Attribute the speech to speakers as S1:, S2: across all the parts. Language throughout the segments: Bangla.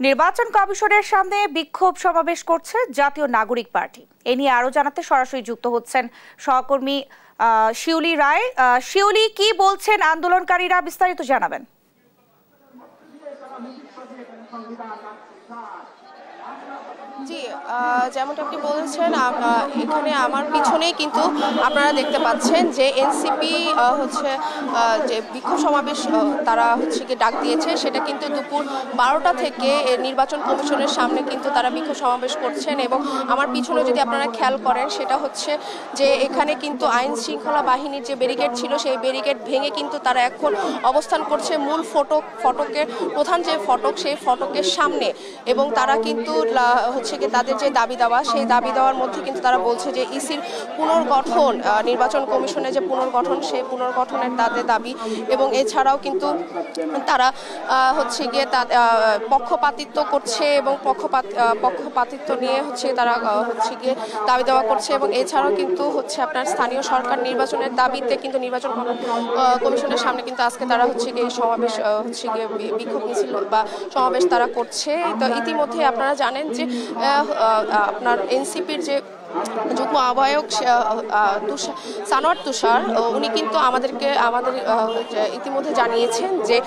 S1: নির্বাচন কমিশনের সামনে বিক্ষোভ সমাবেশ করছে জাতীয় নাগরিক পার্টি। এ নিয়ে আরো জানাতে সরাসরি যুক্ত হচ্ছেন সহকর্মী শিউলি রায়। শিউলি, কি বলছেন আন্দোলনকারীরা, বিস্তারিত জানাবেন।
S2: জি, যেমনটা আপনি বলেছেন, এখানে আমার পিছনেই কিন্তু আপনারা দেখতে পাচ্ছেন যে এনসিপি যে বিক্ষোভ সমাবেশ তারা কি ডাক দিয়েছে, সেটা কিন্তু দুপুর 12টা থেকে নির্বাচন কমিশনের সামনে কিন্তু তারা বিক্ষোভ সমাবেশ করছেন। এবং আমার পিছনে যদি আপনারা খেয়াল করেন, সেটা হচ্ছে যে এখানে কিন্তু আইন শৃঙ্খলা বাহিনীর যে ব্যারিকেড ছিল, সেই ব্যারিকেড ভেঙে কিন্তু তারা এখন অবস্থান করছে মূল ফটকের প্রধান যে ফটক, সেই ফটকের সামনে। এবং তারা কিন্তু তাদের যে দাবি দেওয়া, সেই দাবি দেওয়ার মধ্যে কিন্তু তারা বলছে যে ইসির পুনর্গঠন, নির্বাচন কমিশনের যে পুনর্গঠন, সেই পুনর্গঠনের তাদের দাবি। এবং এছাড়াও কিন্তু তারা পক্ষপাতিত্ব করছে এবং পক্ষপাতিত্ব নিয়ে তারা দাবি দেওয়া করছে। এবং এছাড়াও কিন্তু আপনার স্থানীয় সরকার নির্বাচনের দাবিতে কিন্তু নির্বাচন কমিশনের সামনে কিন্তু আজকে তারা সমাবেশ বিক্ষোভ মিছিল বা সমাবেশ তারা করছে। তো ইতিমধ্যে আপনারা জানেন যে আপনার এনসিপির যে যুগ্ম আহ্বায়ক সানোয়ার তুষার, উনি কিন্তু আমাদের ইতিমধ্যে জানিয়েছেন যে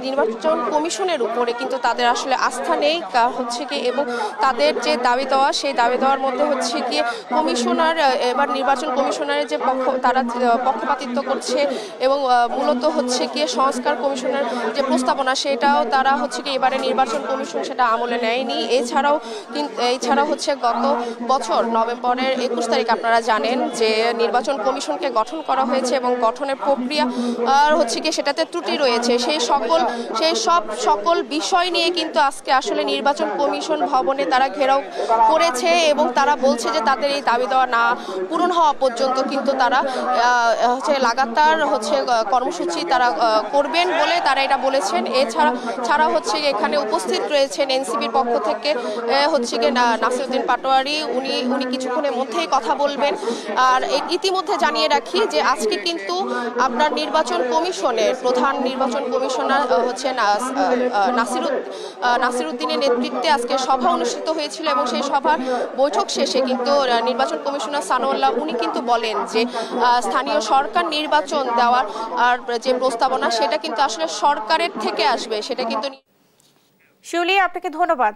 S2: নির্বাচন কমিশনের উপরে কিন্তু তাদের আসলে আস্থা নেই এবং তাদের যে দাবি দেওয়া, সেই দাবি দেওয়ার মধ্যে কমিশনার এবার নির্বাচন কমিশনারের যে তারা পক্ষপাতিত্ব করছে এবং মূলত সংস্কার কমিশনের যে প্রস্তাবনা, সেটাও তারা এবারে নির্বাচন কমিশন সেটা আমলে নেয়নি। এছাড়াও গত বছর নভেম্বরের 21 তারিখ আপনারা জানেন যে নির্বাচন কমিশনকে গঠন করা হয়েছে এবং গঠনের প্রক্রিয়া সেটাতে ত্রুটি রয়েছে। সেই সকল বিষয় নিয়ে কিন্তু আজকে আসলে নির্বাচন কমিশন ভবনে তারা ঘেরাও করেছে এবং তারা বলছে যে তাদের এই দাবি দেওয়া না পূরণ হওয়া পর্যন্ত কিন্তু তারা লাগাতার কর্মসূচি তারা করবেন বলে তারা এটা বলেছেন। এছাড়া এখানে উপস্থিত রয়েছেন এনসিপির পক্ষ থেকে নাসিরউদ্দিন পাটোয়ারি, উনি কিছুক্ষণের মধ্যেই কথা বলবেন। আর ইতিমধ্যে জানিয়ে রাখি যে আজকে কিন্তু আপনার নির্বাচন কমিশনের প্রধান নির্বাচন কমিশনার নাসিরউদ্দিনের নেতৃত্বে আজকে সভা অনুষ্ঠিত হয়েছিল এবং সেই সভার বৈঠক শেষে কিন্তু নির্বাচন কমিশনার সানোয়াল্লাহ উনি কিন্তু বলেন যে স্থানীয় সরকার নির্বাচন দেওয়ার যে প্রস্তাবনা, সেটা কিন্তু আসলে সরকারের থেকে আসবে, সেটা কিন্তু।
S1: শিউলি, আপনাকে ধন্যবাদ।